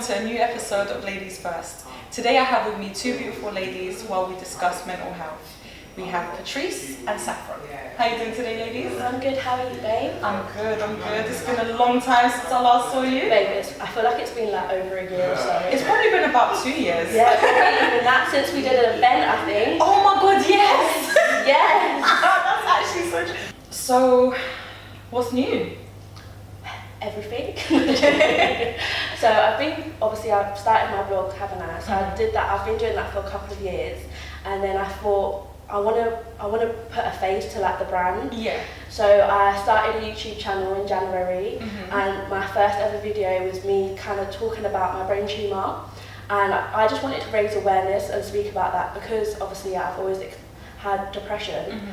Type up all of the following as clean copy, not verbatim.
to a new episode of Ladies First. Today I have with me two beautiful ladies while we discuss mental health. We have Patrice and Saffron. How are you doing today, ladies? I'm good, how are you, babe? I'm good. It's been a long time since I last saw you. Babe, I feel like it's been like over a year or so. It's probably been about 2 years. Yeah, probably even that since we did an event, I think. Oh my god, yes! Yes! That's actually so true. So, what's new? Everything. So I've started my blog, haven't I? So I did that, I've been doing that for a couple of years. And then I thought, I want to put a face to like the brand. Yeah. So I started a YouTube channel in January, and my first ever video was me kind of talking about my brain tumour, and I just wanted to raise awareness and speak about that because obviously I've always had depression,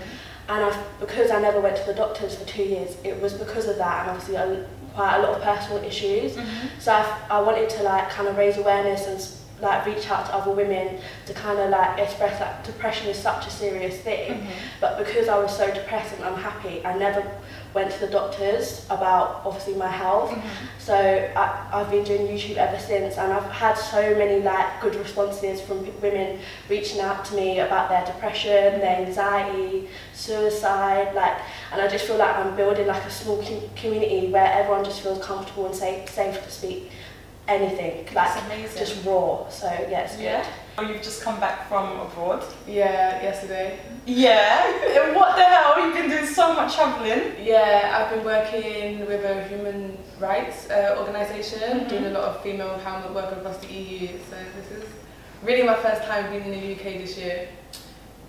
and because I never went to the doctors for 2 years, it was because of that, and obviously quite a lot of personal issues. So I wanted to like kind of raise awareness and like reach out to other women to kind of like express that depression is such a serious thing, but because I was so depressed and unhappy, I never went to the doctors about obviously my health. So I've been doing YouTube ever since, and I've had so many like good responses from women reaching out to me about their depression, their anxiety, suicide, and I just feel like I'm building like a small community where everyone just feels comfortable and safe to speak anything, That's amazing. just raw. So yeah, it's good. Oh, you've just come back from abroad. Yeah, yesterday. Yeah. What the hell? You've been doing so much travelling. Yeah, I've been working with a human rights organisation, doing a lot of female empowerment work across the EU. So this is really my first time being in the UK this year.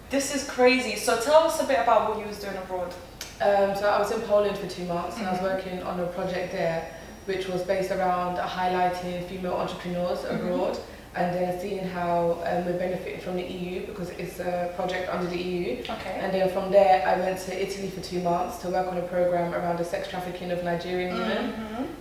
This is crazy. So tell us a bit about what you was doing abroad. So I was in Poland for 2 months, and I was working on a project there, which was based around highlighting female entrepreneurs abroad, and then seeing how we're benefiting from the EU because it's a project under the EU. Okay. And then from there, I went to Italy for 2 months to work on a program around the sex trafficking of Nigerian women,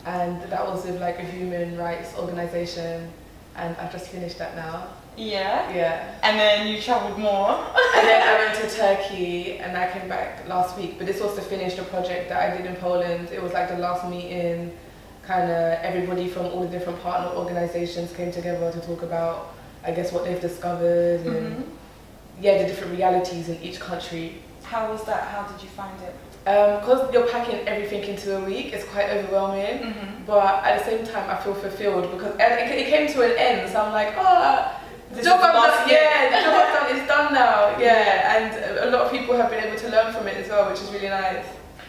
and that was with like a human rights organisation, and I've just finished that now. Yeah. Yeah. And then you travelled more. And then I went to Turkey, and I came back last week. But this was to finish the project that I did in Poland. It was like the last meeting. Kind of everybody from all the different partner organisations came together to talk about, I guess, what they've discovered and the different realities in each country. How was that? How did you find it? Because you're packing everything into a week, it's quite overwhelming. But at the same time, I feel fulfilled because it came to an end. So I'm like, the job I've done, the job I've done is done now. Yeah, and a lot of people have been able to learn from it as well, which is really nice.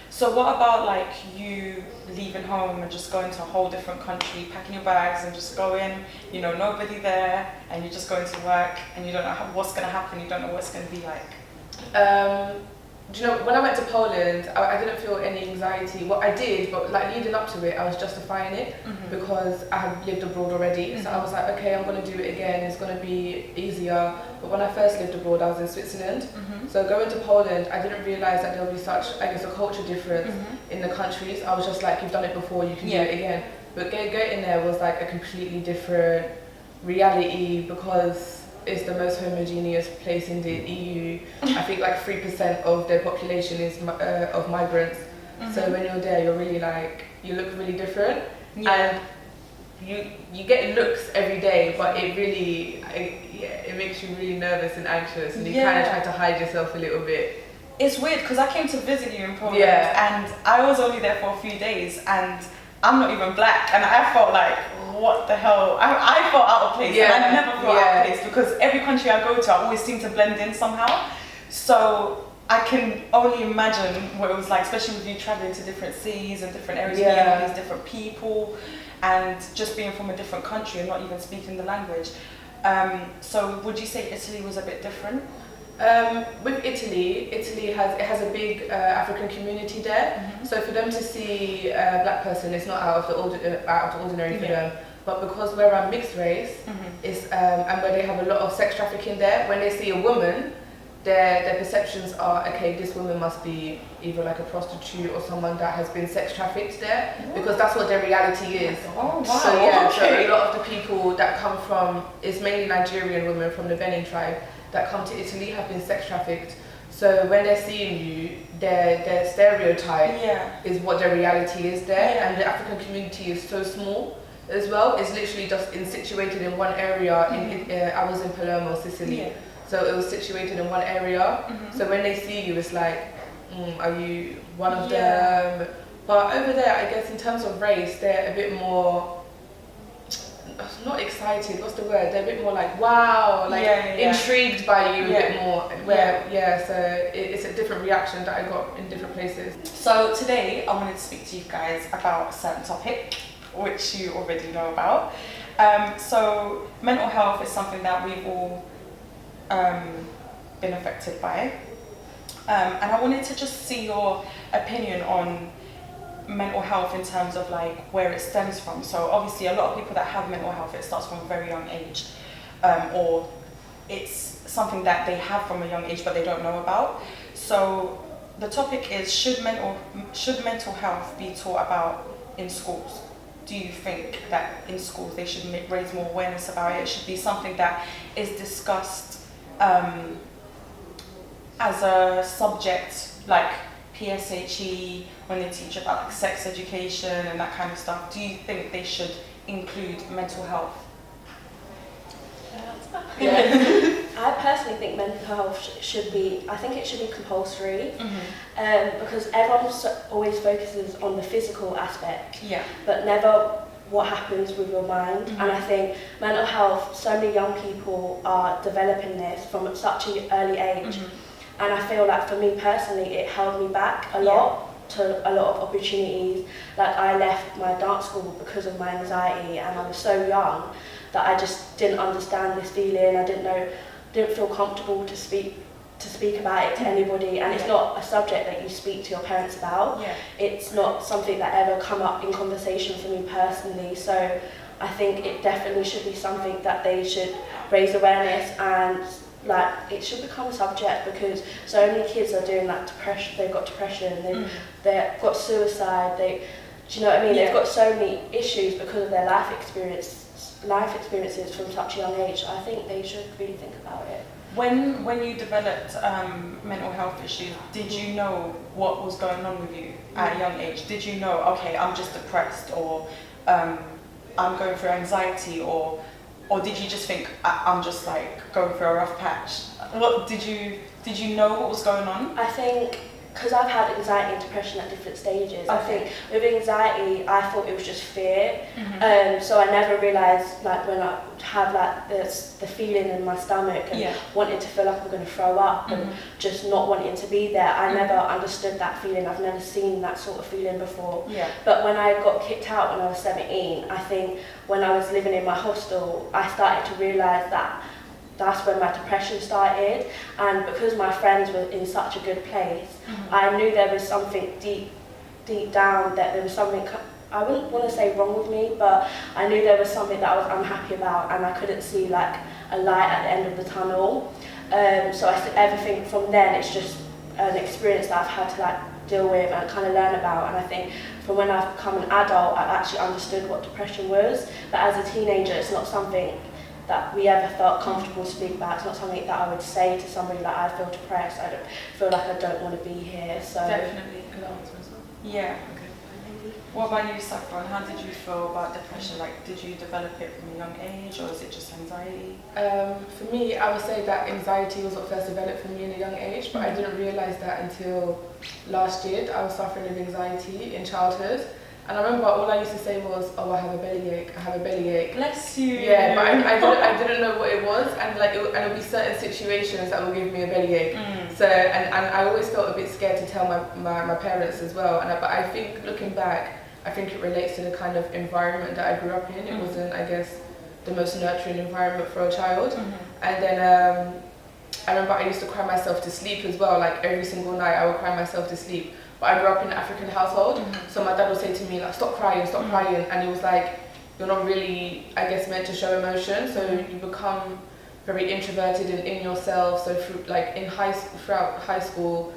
So what about like you leaving home and just going to a whole different country, packing your bags and just going, nobody there, and you're just going to work and you don't know what's going to happen, you don't know what it's going to be like? Do you know, when I went to Poland, I didn't feel any anxiety. Well, I did, but like leading up to it, I was justifying it because I had lived abroad already. So I was like, okay, I'm going to do it again. It's going to be easier. But when I first lived abroad, I was in Switzerland. So going to Poland, I didn't realise that there would be such, I guess, a culture difference in the countries. I was just like, you've done it before, you can do it again. But getting there was like a completely different reality because it's the most homogeneous place in the EU. I think like 3% of their population is of migrants. So when you're there, you're really like, you look really different. And you get looks every day, but it really, it makes you really nervous and anxious, and you kind of try to hide yourself a little bit. It's weird because I came to visit you in Poland and I was only there for a few days, and I'm not even black, and I felt like, what the hell? I felt out of place, and I never felt out of place because every country I go to, I always seem to blend in somehow. So I can only imagine what it was like, especially with you traveling to different cities and different areas, meeting all these different people, and just being from a different country and not even speaking the language. So would you say Italy was a bit different? With Italy has a big African community there. So for them to see a black person, it's not out of the ordinary for them. But because we're a mixed race, it's, and where they have a lot of sex trafficking there, when they see a woman, their perceptions are, okay, this woman must be either like a prostitute or someone that has been sex trafficked there, because that's what their reality is. Oh, wow. So so a lot of the people that come from, it's mainly Nigerian women from the Benin tribe that come to Italy have been sex trafficked. So when they're seeing you, their stereotype is what their reality is there, and the African community is so small as well. It's literally just situated in one area. I was in Palermo, Sicily, so it was situated in one area. So when they see you, it's like, are you one of them? But over there, I guess in terms of race, they're a bit more, not excited, what's the word? They're a bit more like, wow, like intrigued by you a bit more. So it's a different reaction that I got in different places. So today I wanted to speak to you guys about a certain topic, which you already know about. So mental health is something that we've all been affected by. And I wanted to just see your opinion on mental health in terms of like where it stems from. So obviously a lot of people that have mental health, it starts from a very young age, or it's something that they have from a young age but they don't know about. So the topic is, should mental health be taught about in schools? Do you think that in schools they should raise more awareness about it? It should be something that is discussed as a subject, like PSHE, when they teach about like sex education and that kind of stuff. Do you think they should include mental health? I personally think mental health should be compulsory, because everyone always focuses on the physical aspect, but never what happens with your mind. And I think mental health, so many young people are developing this from such an early age. And I feel like for me personally, it held me back a lot to a lot of opportunities. Like I left my dance school because of my anxiety, and I was so young that I just didn't understand this feeling. I didn't feel comfortable to speak about it to anybody, and it's not a subject that you speak to your parents about. It's not something that ever come up in conversation for me personally. So I think it definitely should be something that they should raise awareness, and like it should become a subject, because so many kids are doing that depression. They've got depression, they've got suicide, do you know what I mean? They've got so many issues because of their life experiences from such a young age. I think they should really think about it. When you developed mental health issues, did you know what was going on with you at a young age? Did you know, okay, I'm just depressed, or I'm going through anxiety, or did you just think I'm just like going through a rough patch? What did you know what was going on? I think because I've had anxiety and depression at different stages. I think with anxiety, I thought it was just fear. So I never realised, like when I have like the feeling in my stomach and wanting to feel like I'm going to throw up and just not wanting to be there. I never understood that feeling. I've never seen that sort of feeling before. But when I got kicked out when I was 17, I think when I was living in my hostel, I started to realise that that's when my depression started, and because my friends were in such a good place, I knew there was something deep down, that there was something, I wouldn't want to say wrong with me, but I knew there was something that I was unhappy about, and I couldn't see like a light at the end of the tunnel. So everything from then, it's just an experience that I've had to like deal with and kind of learn about. And I think from when I've become an adult, I've actually understood what depression was. But as a teenager, it's not something that we ever felt comfortable to speak about. It's not something that I would say to somebody like, I feel depressed, I don't feel like I don't want to be here. So definitely. Yeah. What about you, Saffron? How did you feel about depression? Like, did you develop it from a young age, or is it just anxiety? For me, I would say that anxiety was what first developed for me in a young age, but I didn't realise that until last year. I was suffering with anxiety in childhood. And I remember all I used to say was, oh, I have a bellyache, I have a bellyache. Bless you. Yeah, but I didn't know what it was, and like it would be certain situations that would give me a bellyache. So, and I always felt a bit scared to tell my parents as well. But I think looking back, I think it relates to the kind of environment that I grew up in. It wasn't, I guess, the most nurturing environment for a child. And then I remember I used to cry myself to sleep as well. Like every single night I would cry myself to sleep. But I grew up in an African household, so my dad would say to me, like, stop crying, and it was like, you're not really, I guess, meant to show emotion, so you become very introverted and in yourself. So through, like throughout high school,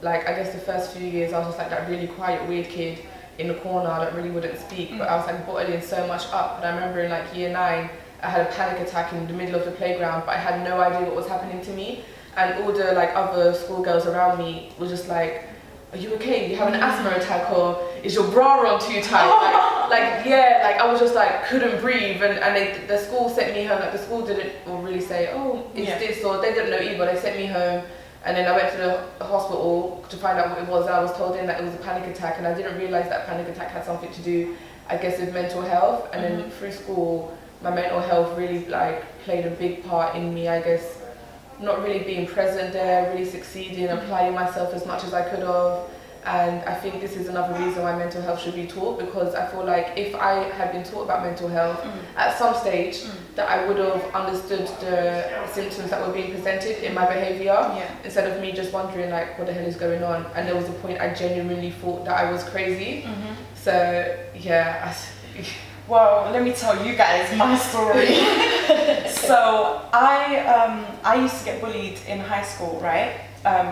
like I guess the first few years, I was just like that really quiet, weird kid in the corner that really wouldn't speak, but I was like bottling so much up. And I remember in like year 9, I had a panic attack in the middle of the playground, but I had no idea what was happening to me, and all the like other schoolgirls around me were just like, are you okay? You have an asthma attack, or is your bra on too tight? Like, Like I was just like couldn't breathe, and the school sent me home. Like the school didn't really say, oh, it's this, or they didn't know either. They sent me home, and then I went to the hospital to find out what it was. I was told then that it was a panic attack, and I didn't realise that panic attack had something to do, I guess, with mental health. And then through school, my mental health really like played a big part in me, I guess, not really being present there, really succeeding, applying myself as much as I could have. And I think this is another reason why mental health should be taught, because I feel like if I had been taught about mental health at some stage, that I would have understood the symptoms that were being presented in my behaviour, instead of me just wondering like what the hell is going on. And there was a point I genuinely thought that I was crazy. So yeah. Well, let me tell you guys my story. So I used to get bullied in high school, right?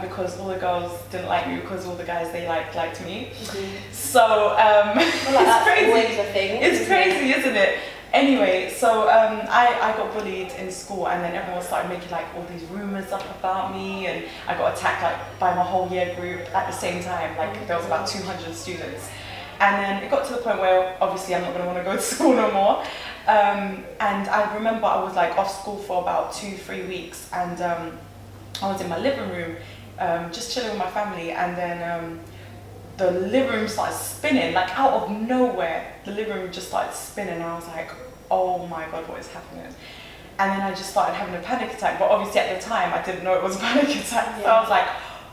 Because all the girls didn't like me, because all the guys they liked me. So it's crazy. Always a thing. It's crazy, isn't it? Anyway, so I got bullied in school, and then everyone started making like all these rumors up about me, and I got attacked like by my whole year group at the same time. Like there was about 200 students. And then it got to the point where obviously I'm not going to want to go to school no more. And I remember I was like off school for about 2-3 weeks, and I was in my living room just chilling with my family, and then the living room started spinning, like out of nowhere. The living room just started spinning, and I was like, oh my God, what is happening? And then I just started having a panic attack, but obviously at the time I didn't know it was a panic attack. So I was like,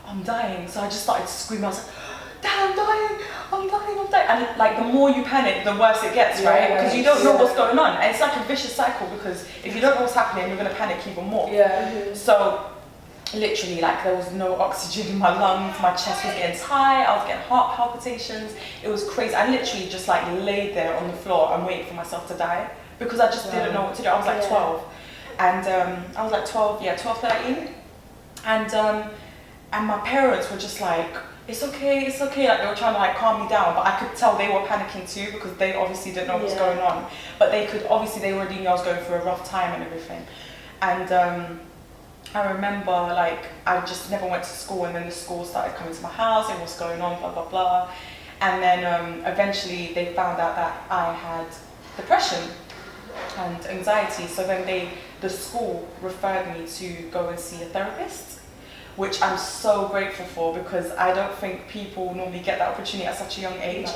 I'm dying. So I just started screaming. I was like, Dad, I'm dying. And like the more you panic, the worse it gets, right? Because you don't know what's going on. And it's like a vicious cycle, because if you don't know what's happening, you're gonna panic even more. So literally, like there was no oxygen in my lungs, my chest was getting tight, I was getting heart palpitations. It was crazy. I literally just like laid there on the floor and waited for myself to die, because I just didn't know what to do. I was like 12. And I was like 12, 13. And my parents were just like, it's okay, like they were trying to like calm me down, but I could tell they were panicking too, because they obviously didn't know what was going on. But they already knew I was going through a rough time and everything. And I remember like I just never went to school, and then the school started coming to my house and what's going on, blah blah blah. And then eventually they found out that I had depression and anxiety. So then the school referred me to go and see a therapist, which I'm so grateful for, because I don't think people normally get that opportunity at such a young age.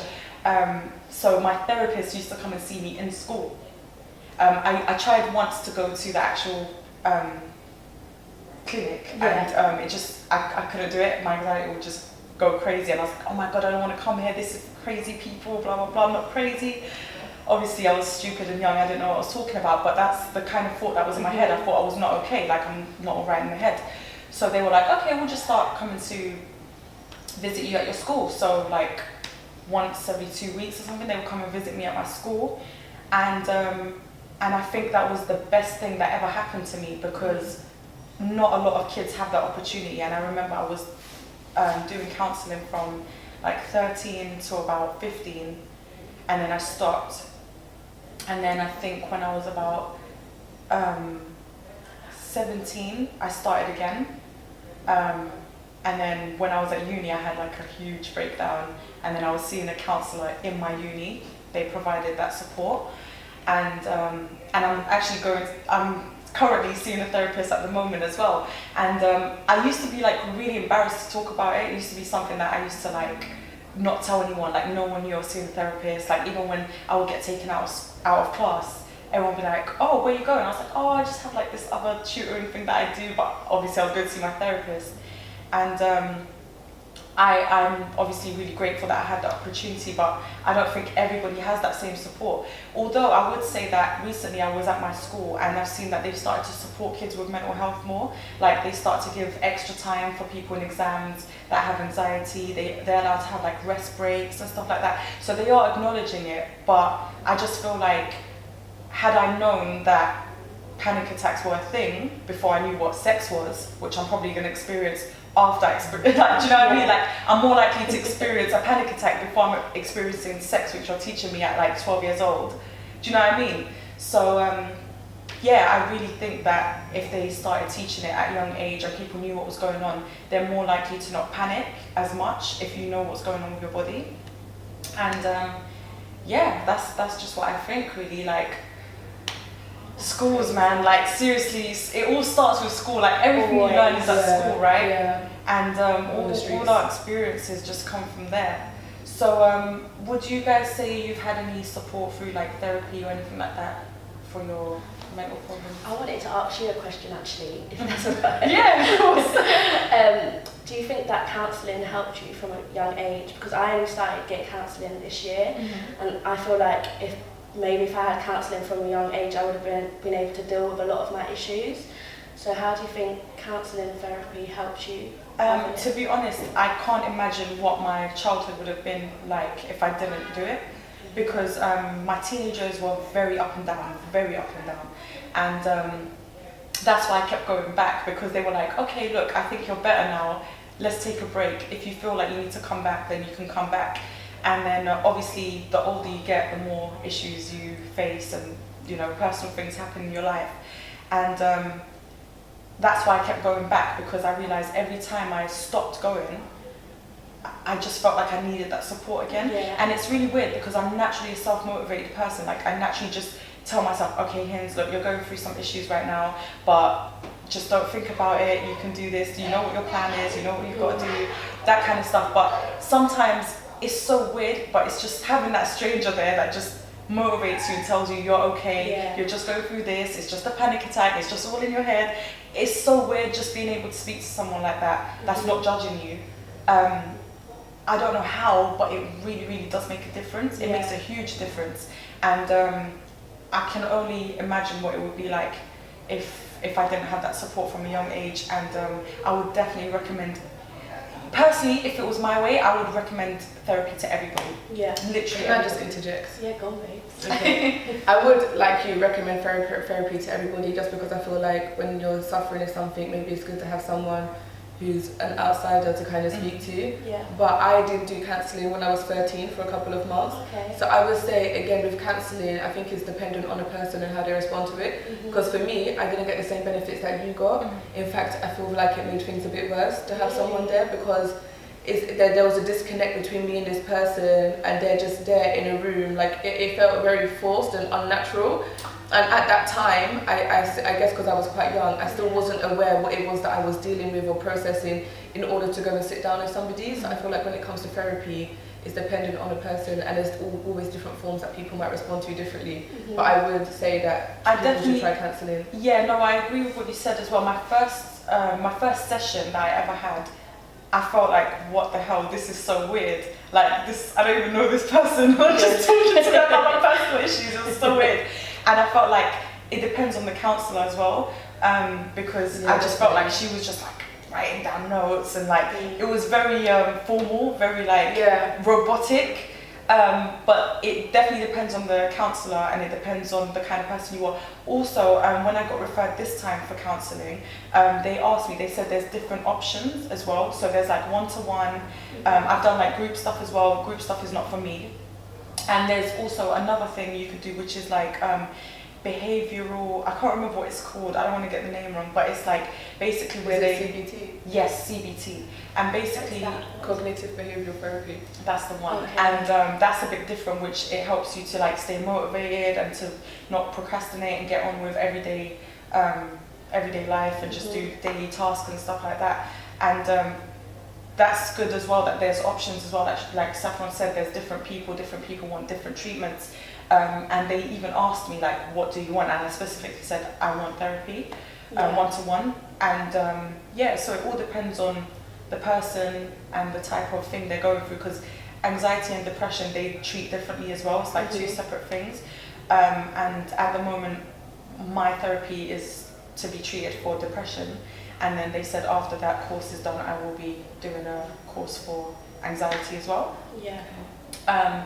So my therapist used to come and see me in school. I tried once to go to the actual clinic, and it just, I couldn't do it. My anxiety would just go crazy, and I was like, oh my God, I don't want to come here, this is crazy people, blah blah blah. I'm not crazy. Obviously I was stupid and young, I didn't know what I was talking about, but that's the kind of thought that was in my head. I thought I was not okay, like I'm not all right in the head. So they were like, okay, we'll just start coming to visit you at your school. So like once every 2 weeks or something, they would come and visit me at my school. And I think that was the best thing that ever happened to me, because not a lot of kids have that opportunity. And I remember I was doing counselling from like 13 to about 15, and then I stopped. And then I think when I was about 17, I started again. And then when I was at uni, I had like a huge breakdown, and then I was seeing a counsellor in my uni. They provided that support, and I'm currently seeing a therapist at the moment as well. And I used to be like really embarrassed to talk about it. It used to be something that I used to like not tell anyone, like no one knew I was seeing a therapist. Like even when I would get taken out of class, everyone would be like, oh, where you going? I was like, oh, I just have like this other tutoring thing that I do, but obviously I was going to see my therapist. And I'm obviously really grateful that I had the opportunity, but I don't think everybody has that same support. Although I would say that recently I was at my school, and I've seen that they've started to support kids with mental health more. Like they start to give extra time for people in exams that have anxiety. They're allowed to have like rest breaks and stuff like that. So they are acknowledging it, but I just feel like, had I known that panic attacks were a thing before I knew what sex was, which I'm probably going to experience after experience, like, do you know what I mean? Like, I'm more likely to experience a panic attack before I'm experiencing sex, which you're teaching me at like 12 years old. Do you know what I mean? So, yeah, I really think that if they started teaching it at a young age and people knew what was going on, they're more likely to not panic as much if you know what's going on with your body. And yeah, that's just what I think really. Like schools, man, like seriously, it all starts with school. Like everything you learn is at school, right? Yeah. And all our experiences just come from there. So would you guys say you've had any support through like therapy or anything like that for your mental problems? I wanted to ask you a question actually, if that's okay. Yeah, of course. Do you think that counselling helped you from a young age? Because I only started getting counselling this year, and I feel like if I had counselling from a young age, I would have been able to deal with a lot of my issues. So how do you think counselling and therapy helped you? To be honest, I can't imagine what my childhood would have been like if I didn't do it, because my teenagers were very up and down, and that's why I kept going back, because they were like, okay, look, I think you're better now, let's take a break. If you feel like you need to come back, then you can come back. And then obviously the older you get, the more issues you face, and you know, personal things happen in your life. And that's why I kept going back, because I realized every time I stopped going, I just felt like I needed that support again. Yeah. And it's really weird, because I'm naturally a self-motivated person. Like I naturally just tell myself, okay, Hindzz, look, you're going through some issues right now, but just don't think about it, you can do this, you know what your plan is, you know what you've got to do, that kind of stuff. But sometimes it's so weird, but it's just having that stranger there that just motivates you and tells you you're okay, you're just going through this, it's just a panic attack, it's just all in your head. It's so weird just being able to speak to someone like that, that's not judging you. I don't know how, but it really, really does make a difference. It makes a huge difference. And I can only imagine what it would be like if I didn't have that support from a young age. And I would definitely recommend, personally, if it was my way, I would recommend therapy to everybody. Yeah. Literally. Can I just interject? Yeah, go on, babes. Okay. I would, like you, recommend therapy to everybody, just because I feel like when you're suffering with something, maybe it's good to have someone who's an outsider to kind of speak to. Yeah. But I did do counselling when I was 13 for a couple of months. Okay. So I would say, again, with counselling, I think it's dependent on a person and how they respond to it. Because for me, I didn't get the same benefits that you got. In fact, I feel like it made things a bit worse to have someone there, because there was a disconnect between me and this person, and they're just there in a room. Like it felt very forced and unnatural. And at that time, I guess because I was quite young, I still wasn't aware what it was that I was dealing with or processing in order to go and sit down with somebody. So I feel like when it comes to therapy, it's dependent on a person, and there's always different forms that people might respond to differently. But I would say that people should try counselling. Yeah, no, I agree with what you said as well. My first session that I ever had, I felt like, what the hell, this is so weird. Like this, I don't even know this person. I'm just talking to them about my personal issues. It was so weird. And I felt like it depends on the counsellor as well, because I just felt like she was just like writing down notes, and like it was very formal, very like robotic. But it definitely depends on the counsellor, and it depends on the kind of person you are. Also, when I got referred this time for counselling, they asked me, they said there's different options as well. So there's like one-to-one, I've done like group stuff as well. Group stuff is not for me. And there's also another thing you could do, which is like behavioural, I can't remember what it's called, I don't want to get the name wrong, but it's like basically where CBT? Yes, CBT. And basically cognitive behavioural therapy. That's the one. Okay. And that's a bit different, which it helps you to like stay motivated and to not procrastinate and get on with everyday life and just do daily tasks and stuff like that. And that's good as well, that there's options as well. Like Saffron said, there's different people want different treatments. And they even asked me like, what do you want? And I specifically said, I want therapy, one-to-one. And so it all depends on the person and the type of thing they're going through, because anxiety and depression, they treat differently as well. It's like two separate things. And at the moment, my therapy is to be treated for depression. And then they said after that course is done, I will be doing a course for anxiety as well. Yeah.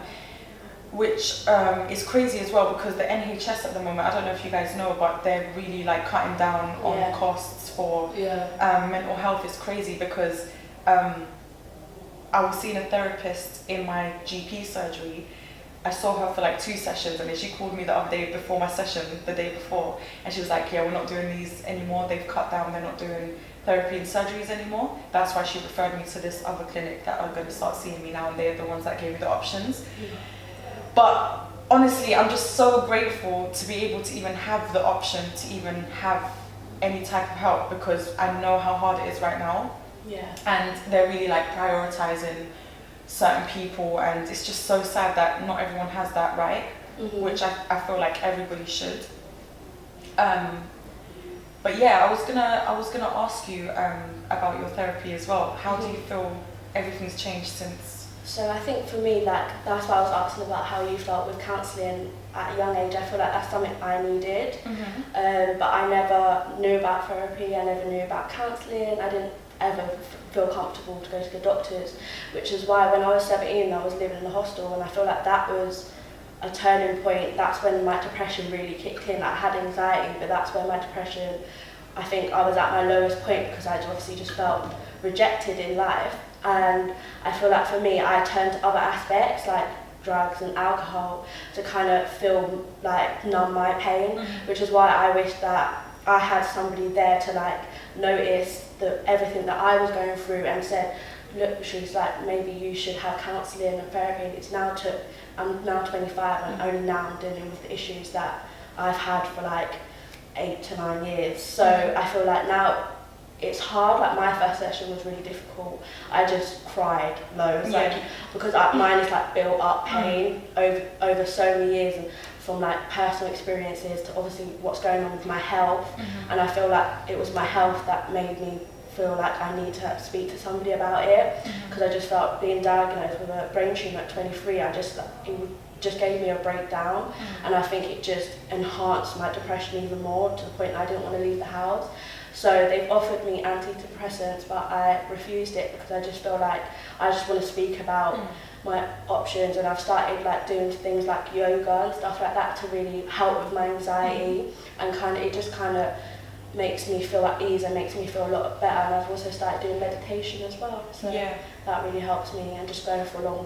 Which is crazy as well, because the NHS at the moment, I don't know if you guys know, but they're really like cutting down on costs for mental health. It's crazy, because I was seeing a therapist in my GP surgery. I saw her for like 2 sessions, and then she called me the other day before my session, the day before, and she was like, yeah, we're not doing these anymore, they've cut down, they're not doing therapy and surgeries anymore. That's why she referred me to this other clinic that are going to start seeing me now, and they're the ones that gave me the options. But honestly, I'm just so grateful to be able to even have the option to even have any type of help, because I know how hard it is right now. Yeah. And they're really like prioritizing certain people, and it's just so sad that not everyone has that right, which I feel like everybody should. But yeah, I was gonna ask you about your therapy as well. How do you feel everything's changed since? So I think for me, like, that's why I was asking about how you felt with counselling at a young age. I feel like that's something I needed, but I never knew about therapy, I never knew about counselling, I didn't ever feel comfortable to go to the doctors, which is why when I was 17 I was living in a hostel, and I feel like that was a turning point. That's when my depression really kicked in. I had anxiety, but that's when my depression, I think I was at my lowest point, because I obviously just felt rejected in life. And I feel like for me, I turned to other aspects like drugs and alcohol to kind of feel like numb my pain, which is why I wish that I had somebody there to like notice everything that I was going through and said, look, she's like, maybe you should have counselling and therapy. I'm now 25 and only now I'm dealing with the issues that I've had for like 8 to 9 years. So I feel like now it's hard. Like my first session was really difficult. I just cried loads, like, because mine is like built up pain over so many years, and from like personal experiences to obviously what's going on with my health. And I feel like it was my health that made me feel like I need to speak to somebody about it, because I just felt being diagnosed with a brain tumour at 23, it just gave me a breakdown, and I think it just enhanced my depression even more, to the point I didn't want to leave the house. So they've offered me antidepressants, but I refused it because I just feel like I just want to speak about my options, and I've started like doing things like yoga and stuff like that to really help with my anxiety, and it just kind of makes me feel at ease and makes me feel a lot better. And I've also started doing meditation as well, so that really helps me, and just going for long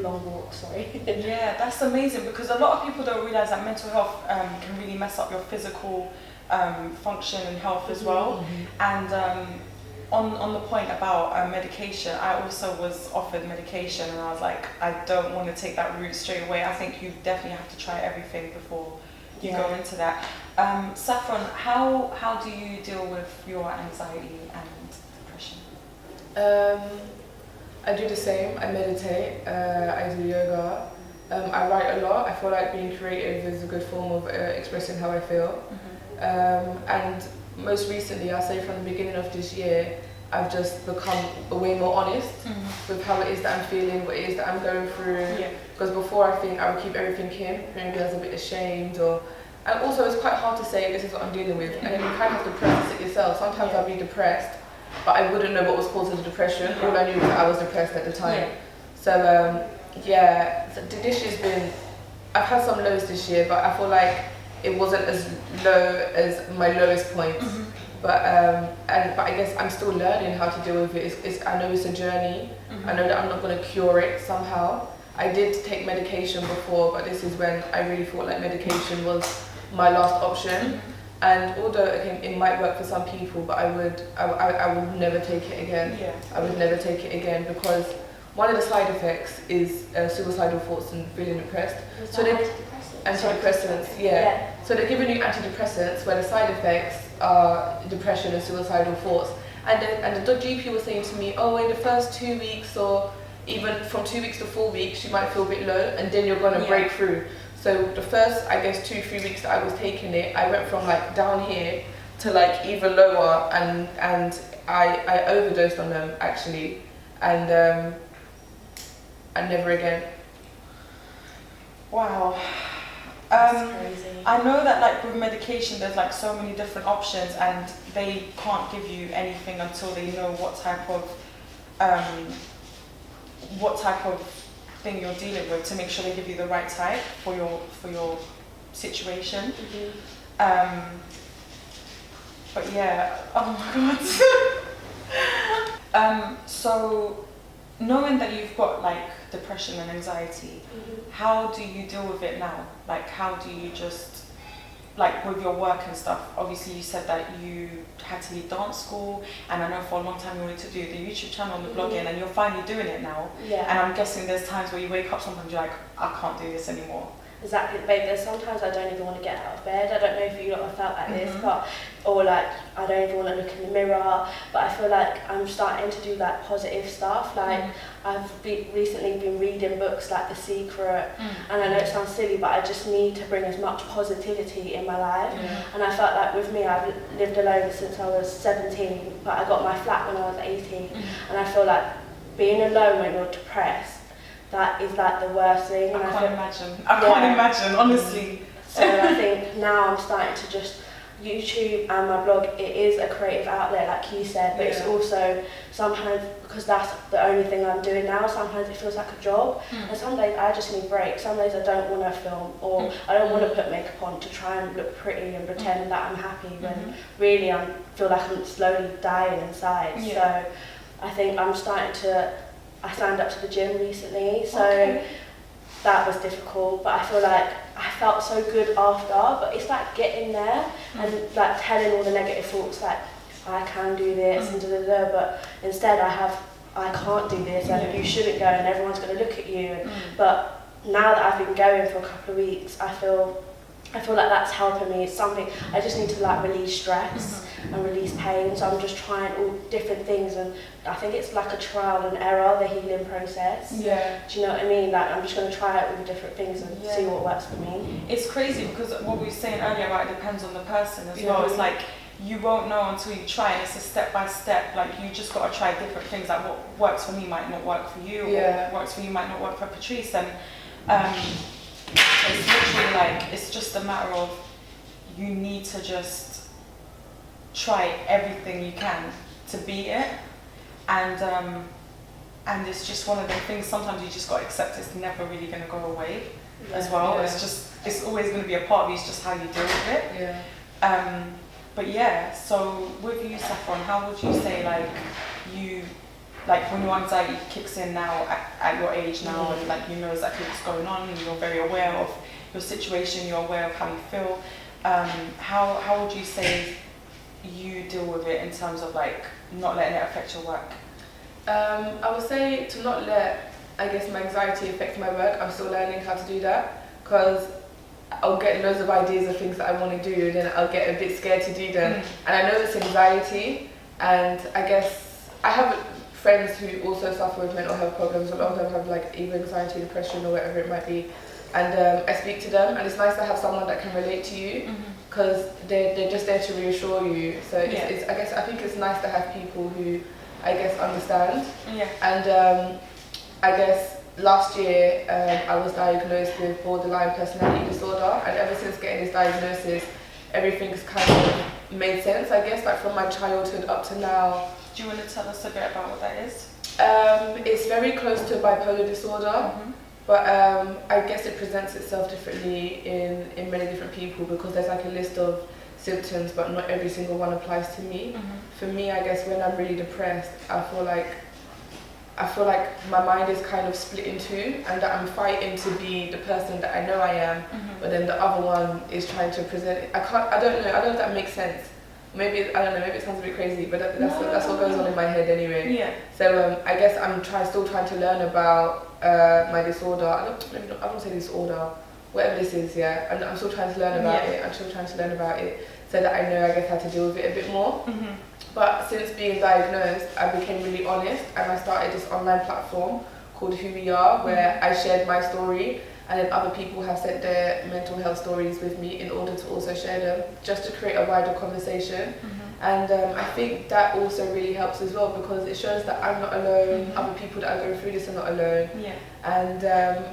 walks. Yeah, that's amazing, because a lot of people don't realise that mental health can really mess up your physical function and health as well. And on the point about medication, I also was offered medication, and I was like, I don't want to take that route straight away. I think you definitely have to try everything before you go into that. Saffron, how do you deal with your anxiety and depression? I do the same. I meditate, I do yoga, I write a lot. I feel like being creative is a good form of expressing how I feel. And most recently, I say from the beginning of this year, I've just become way more honest with how it is that I'm feeling, what it is that I'm going through. Because before, I think I would keep everything in, maybe I was a bit ashamed, and also it's quite hard to say this is what I'm dealing with, and then you kind of have to process it yourself. Sometimes I'll be depressed, but I wouldn't know what was causing the depression. All I knew was that I was depressed at the time. So so this year's been, I've had some lows this year, but I feel like it wasn't as low as my lowest point. But I guess I'm still learning how to deal with it. I know it's a journey. I know that I'm not going to cure it somehow. I did take medication before, but this is when I really thought like medication was my last option. And although it might work for some people, but I would never take it again. I would never take it again, because one of the side effects is suicidal thoughts and feeling depressed. So antidepressants, So they're giving you antidepressants where the side effects are depression and suicidal thoughts. And the GP was saying to me, oh, in the first 2 weeks, or even from 2 weeks to 4 weeks, you might feel a bit low, and then you're going to break through. So the first, I guess, 2-3 weeks that I was taking it, I went from like down here to like even lower, and I overdosed on them actually, and never again. Wow. That's crazy. I know that like with medication there's like so many different options, and they can't give you anything until they know what type of thing you're dealing with, to make sure they give you the right type for your situation. But yeah, oh my god. So knowing that you've got like depression and anxiety, how do you deal with it now? Like, how do you just like with your work and stuff, obviously you said that you had to leave dance school, and I know for a long time you wanted to do the YouTube channel and the blogging, and you're finally doing it now. Yeah. And I'm guessing there's times where you wake up sometimes you're like, I can't do this anymore. Exactly, babe. There's sometimes I don't even want to get out of bed. I don't know if you lot have felt like this, but or like I don't even want to look in the mirror. But I feel like I'm starting to do like positive stuff. Like I've recently been reading books like The Secret, and I know it sounds silly, but I just need to bring as much positivity in my life. And I felt like with me, I've lived alone since I was 17, but I got my flat when I was 18, and I feel like being alone when you're depressed, that is like the worst thing. I can't imagine, honestly. So I think now I'm starting to just, YouTube and my blog, it is a creative outlet like you said, but it's also sometimes, because that's the only thing I'm doing now, sometimes it feels like a job, and some days I just need breaks. Some days I don't want to film, or I don't want to put makeup on to try and look pretty and pretend that I'm happy, when really I feel like I'm slowly dying inside. So I think I'm starting to, I signed up to the gym recently, so that was difficult, but I feel like I felt so good after, but it's like getting there and like telling all the negative thoughts like, I can do this and da-da-da, but instead I can't do this and you shouldn't go and everyone's going to look at you. But now that I've been going for a couple of weeks, I feel like that's helping me. It's something, I just need to like release stress and release pain, so I'm just trying all different things, and I think it's like a trial and error, the healing process. Do you know what I mean? Like I'm just going to try out all different things and see what works for me. It's crazy because what we were saying earlier about it depends on the person as well. It's like you won't know until you try, and it's a step by step. Like you just got to try different things. Like what works for me might not work for you, or what works for you might not work for Patrice. And it's literally like, it's just a matter of you need to just try everything you can to beat it, and it's just one of the things, sometimes you just got to accept it's never really going to go away as well. It's always going to be a part of you, it's just how you deal with it. But so with you, Saffron, how would you say like when your anxiety kicks in now at your age now, and like you know exactly what's going on, and you're very aware of your situation, you're aware of how you feel, how would you say you deal with it in terms of like not letting it affect your work? I would say to not let, I guess, my anxiety affect my work. I'm still learning how to do that, because I'll get loads of ideas of things that I want to do, and then I'll get a bit scared to do them. And I know it's anxiety, and I guess I have friends who also suffer with mental health problems. A lot of them have like either anxiety, depression, or whatever it might be. And I speak to them, and it's nice to have someone that can relate to you, because they're just there to reassure you. So I think it's nice to have people who, I guess, understand. And I guess last year I was diagnosed with borderline personality disorder, and ever since getting this diagnosis, everything's kind of made sense, I guess, like from my childhood up to now. Do you want to tell us a bit about what that is? It's very close to bipolar disorder. But I guess it presents itself differently in many different people, because there's like a list of symptoms, but not every single one applies to me. For me, I guess when I'm really depressed, I feel like my mind is kind of split in two, and that I'm fighting to be the person that I know I am, but then the other one is trying to present. I don't know if that makes sense. Maybe it sounds a bit crazy, but that's what goes on in my head anyway. So I guess I'm still trying to learn about my disorder. I don't say disorder, whatever this is, and I'm still trying to learn about it. I'm still trying to learn about it so that I know, I guess, how to deal with it a bit more. But since being diagnosed, I became really honest, and I started this online platform called Who We Are, where I shared my story, and then other people have sent their mental health stories with me in order to also share them, just to create a wider conversation. And I think that also really helps as well, because it shows that I'm not alone, other people that are going through this are not alone. And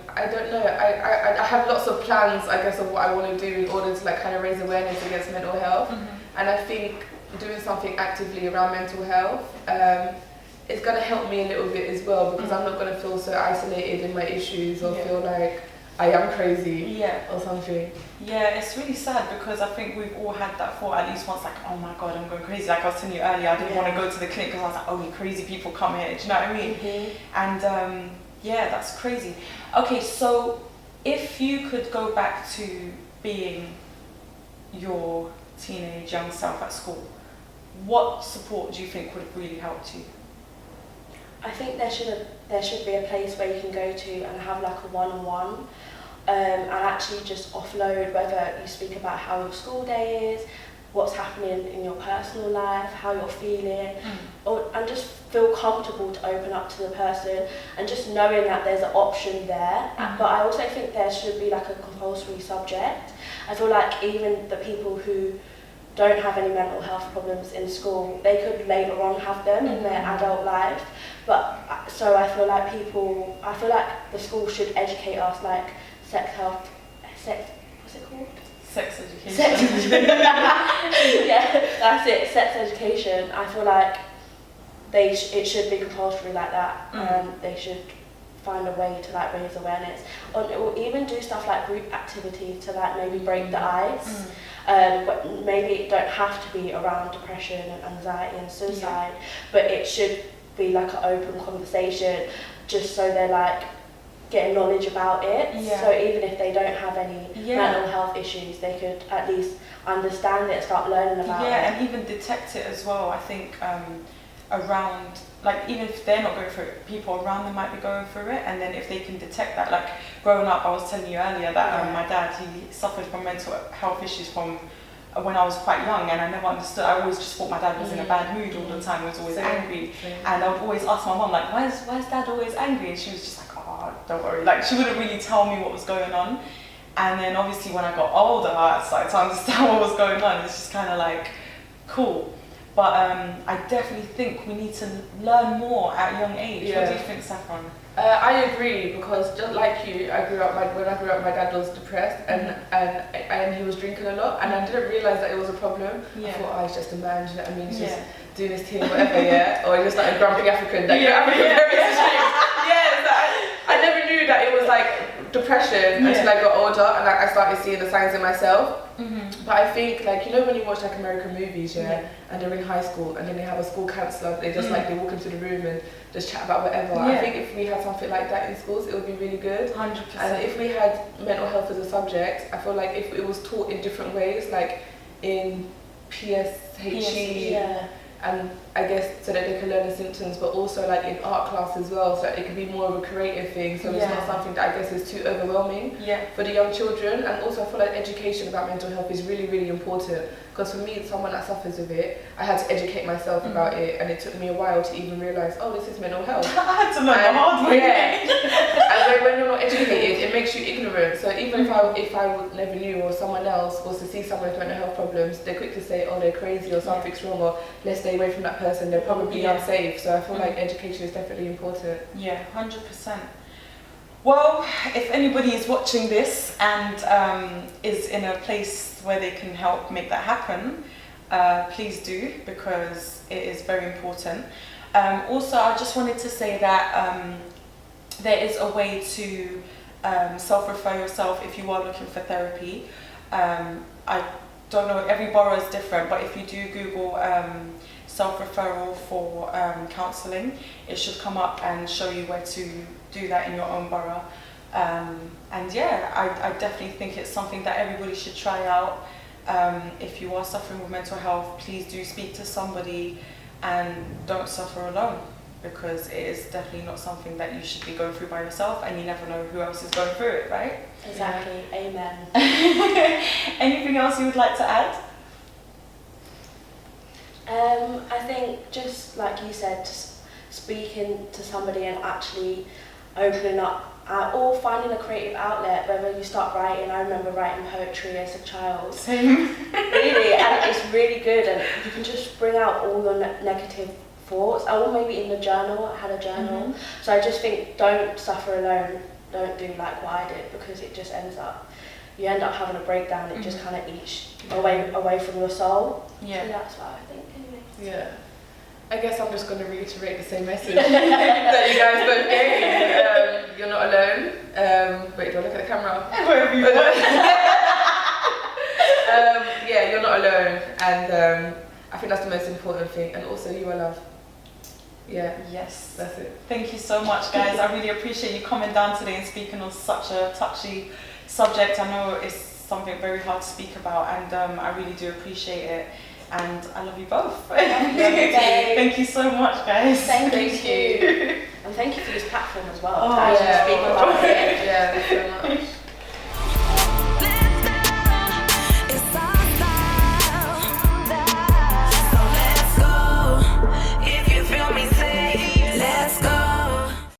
I don't know, I have lots of plans, I guess, of what I want to do in order to like kind of raise awareness against mental health. And I think doing something actively around mental health is going to help me a little bit as well, because I'm not going to feel so isolated in my issues, or feel like I am crazy or something. It's really sad, because I think we've all had that thought at least once, like, oh my god, I'm going crazy. Like I was telling you earlier, I didn't want to go to the clinic because I was like, only crazy people come here, do you know what I mean? And that's crazy. Okay, so if you could go back to being your teenage young self at school, what support do you think would have really helped you? I think there should be a place where you can go to and have like a one-on-one, and actually just offload, whether you speak about how your school day is, what's happening in your personal life, how you're feeling, and just feel comfortable to open up to the person, and just knowing that there's an option there. But I also think there should be like a compulsory subject. I feel like even the people who don't have any mental health problems in school, they could later on have them in their adult life. But so I feel like the school should educate us, like what's it called? Sex education. Sex education. Yeah, that's it, sex education. I feel like it should be compulsory like that, and they should find a way to like raise awareness, or even do stuff like group activity to like maybe break the ice. But maybe it don't have to be around depression and anxiety and suicide, but it should be like an open conversation, just so they're like getting knowledge about it. So even if they don't have any mental health issues, they could at least understand it, start learning about it. Yeah, and even detect it as well. I think around, like, even if they're not going through it, people around them might be going through it, and then if they can detect that, like growing up, I was telling you earlier that my dad, he suffered from mental health issues from when I was quite young, and I never understood. I always just thought my dad was in a bad mood all the time, he was always angry. And I would always ask my mum, like, why is dad always angry? And she was just like, oh, don't worry. Like, she wouldn't really tell me what was going on. And then obviously when I got older, I started to understand what was going on. It's just kind of like, cool. But I definitely think we need to learn more at a young age. What do you think, Saffron? I agree, because just like you, when I grew up, my dad was depressed and he was drinking a lot, and I didn't realise that it was a problem. I thought, oh, he's just a man, do you know what I mean? He's just doing his thing, whatever, or he's just like a grumpy African. That, African parents. I never knew that it was like depression until I got older, and I started seeing the signs in myself. But I think, like, you know, when you watch like American movies, and they're in high school, and then they have a school counsellor, they just like, they walk into the room and just chat about whatever. I think if we had something like that in schools, it would be really good. 100%. And if we had mental health as a subject, I feel like if it was taught in different ways, like in PSHE, and I guess so that they can learn the symptoms, but also like in art class as well, so that it can be more of a creative thing, so it's not something that I guess is too overwhelming for the young children. And also I feel like education about mental health is really, really important, because for me, someone that suffers with it, I had to educate myself about it, and it took me a while to even realise, oh, this is mental health. I had to learn the hard way. And when you're not educated, it makes you ignorant. So even if I never knew, or someone else was to see someone with mental health problems, they're quick to say, oh, they're crazy, or something's wrong, or let's stay away from that person, they're probably unsafe. So I feel like education is definitely important. Yeah, 100%. Well, if anybody is watching this and is in a place where they can help make that happen, please do, because it is very important. Also, I just wanted to say that there is a way to self-refer yourself if you are looking for therapy. I don't know, every borough is different, but if you do Google self-referral for counselling, it should come up and show you where to do that in your own borough. And yeah, I definitely think it's something that everybody should try out. If you are suffering with mental health, please do speak to somebody and don't suffer alone, because it is definitely not something that you should be going through by yourself, and you never know who else is going through it, right? Exactly, amen. Anything else you would like to add? I think just like you said, just speaking to somebody and actually opening up, or finding a creative outlet, whether you start writing. I remember writing poetry as a child. Same. Really, and it's really good, and you can just bring out all your negative thoughts, or maybe in the journal. I had a journal. So I just think, don't suffer alone, don't do like what I did, because it just you end up having a breakdown. It just kind of eats away from your soul. So that's what I think anyway. I guess I'm just going to reiterate the same message that you guys both gave. You're not alone. Wait, do I look at the camera? Wherever you want. You're not alone, and I think that's the most important thing. And also, you are loved. Yes, that's it. Thank you so much, guys. I really appreciate you coming down today and speaking on such a touchy subject. I know it's something very hard to speak about, and I really do appreciate it. And I love you both. Thank you so much, guys. Thank you. And thank you for this platform as well. Oh, to actually speak about